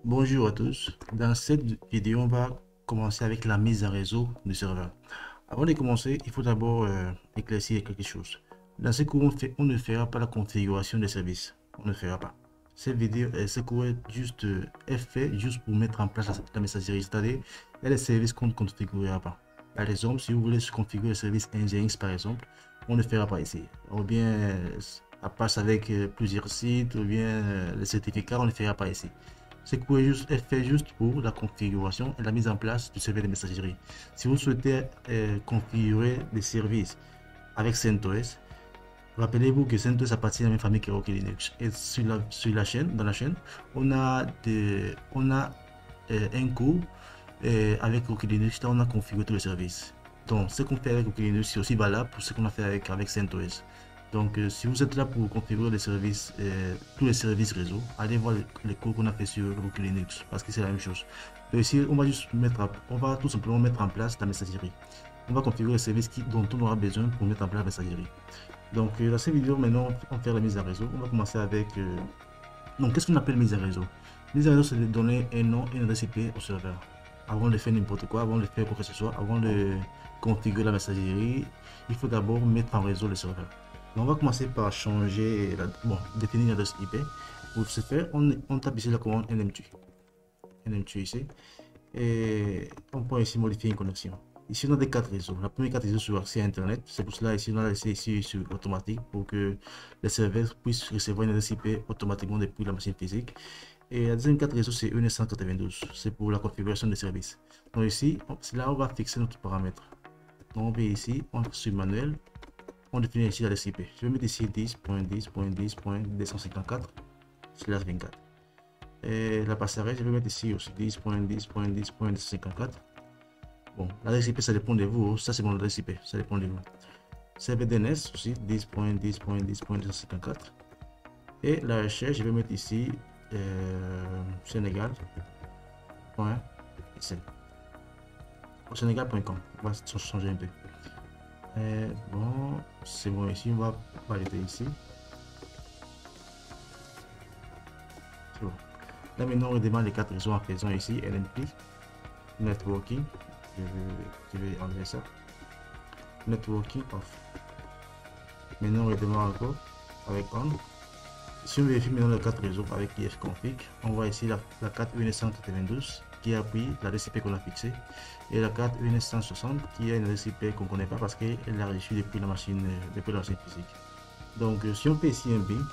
Bonjour à tous. Dans cette vidéo, on va commencer avec la mise en réseau du serveur. Avant de commencer, il faut d'abord éclaircir quelque chose. Dans ce cours, on ne fera pas la configuration des services. On ne fera pas. Cette vidéo, ce cours est fait juste pour mettre en place la messagerie. C'est-à-dire, il y a des services qu'on ne configurera pas. Par exemple, si vous voulez configurer le service Nginx, par exemple, on ne fera pas ici. Ou bien, à passe avec plusieurs sites, ou bien les certificats, on ne fera pas ici. Ce cours est fait juste pour la configuration et la mise en place du serveur de messagerie. Si vous souhaitez configurer des services avec CentOS, rappelez-vous que CentOS appartient à la même famille que Rocky Linux. Et sur la chaîne, dans la chaîne, on a un cours avec Rocky Linux, là on a configuré tous les services. Donc ce qu'on fait avec Rocky Linux, c'est aussi valable pour ce qu'on a fait avec CentOS. Donc, si vous êtes là pour configurer les services, tous les services réseau, allez voir les cours qu'on a fait sur Rocky Linux parce que c'est la même chose. Et ici, on va tout simplement mettre en place la messagerie. On va configurer les services dont on aura besoin pour mettre en place la messagerie. Donc, dans cette vidéo, maintenant, on va faire la mise en réseau. On va commencer avec. Donc, qu'est-ce qu'on appelle mise en réseau? Mise en réseau, c'est de donner un nom et une adresse IP au serveur. Avant de faire n'importe quoi, avant de faire quoi que ce soit, avant de configurer la messagerie, il faut d'abord mettre en réseau le serveur. On va commencer par changer, définir l'adresse IP. Pour ce faire, on tape ici la commande nmtu. nmtu ici. Et on peut ici modifier une connexion. Ici, on a des cartes réseaux. La première carte réseau sur accès à Internet. C'est pour cela ici, on a laissé ici sur automatique pour que les serveurs puissent recevoir une adresse IP automatiquement depuis la machine physique. Et la deuxième carte réseau, c'est 192. C'est pour la configuration des services. Donc ici, là, on va fixer notre paramètre. Donc on va ici, sur manuel. On définit ici l'adresse IP. Je vais mettre ici 10.10.10.254/24. Et la passerelle, je vais mettre ici aussi 10.10.10.254. Bon, l'adresse IP, ça dépend de vous. Ça, c'est mon adresse IP. Ça dépend de vous. CVDNS aussi 10.10.10.254. Et la recherche, je vais mettre ici Sénégal. Sénégal.com. On va changer un peu. Bon, c'est bon ici, on va valider ici. C'est bon. Là maintenant, on redémarre les quatre réseaux en faisant ici LNP, Networking. Je vais enlever ça. Networking off. Maintenant, on redémarre encore avec on. Si on vérifie maintenant les quatre réseaux avec ifconfig, on voit ici la carte 1992 qui a pris l'adresse IP qu'on a fixée et la carte 1960 qui est une adresse IP qu'on ne connaît pas parce qu'elle l'a reçue depuis la machine physique. Donc si on fait ici un bin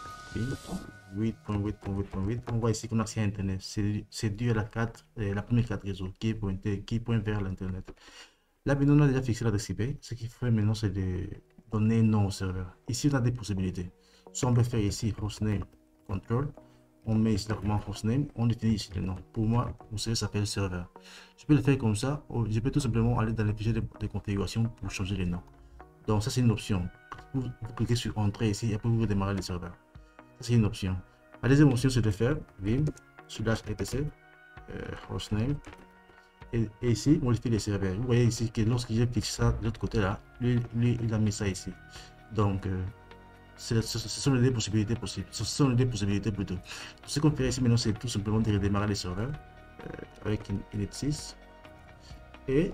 8.8.8.8, on voit ici qu'on a accès à Internet. C'est dû à la première carte réseau qui pointe vers l'Internet. Là maintenant on a déjà fixé l'adresse IP. Ce qu'il faut maintenant c'est de donner un nom au serveur. Ici on a des possibilités. Soit on peut faire ici hostname control, on met ici la commande hostname, on définit ici le nom. Pour moi, vous savez, ça s'appelle serveur. Je peux le faire comme ça, ou je peux tout simplement aller dans les fichiers de configuration pour changer les noms. Donc ça c'est une option. Vous cliquez sur entrée ici et après vous démarrer le serveur. Ça c'est une option. La deuxième option c'est de faire vim /etc hostname et ici modifier les serveurs. Vous voyez ici que lorsque j'ai fixé ça de l'autre côté là, lui il a mis ça ici. Donc ce sont les deux possibilités possibles. Ce sont les deux possibilités plutôt. Ce qu'on fait ici maintenant, c'est tout simplement de redémarrer les serveurs avec init6. Et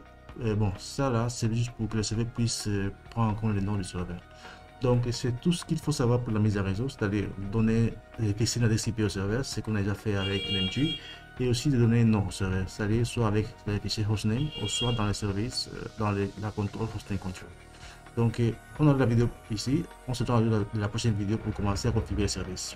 bon, ça là, c'est juste pour que le serveur puisse prendre en compte le nom du serveur. Donc, c'est tout ce qu'il faut savoir pour la mise à réseau, c'est-à-dire donner, fixer l'adresse IP au serveur, ce qu'on a déjà fait avec NMG, et aussi de donner un nom au serveur, c'est-à-dire soit avec le fichier hostname, ou soit dans les services, dans la contrôle hostname control. Donc, on a la vidéo ici. On se retrouve dans la prochaine vidéo pour commencer à configurer le service.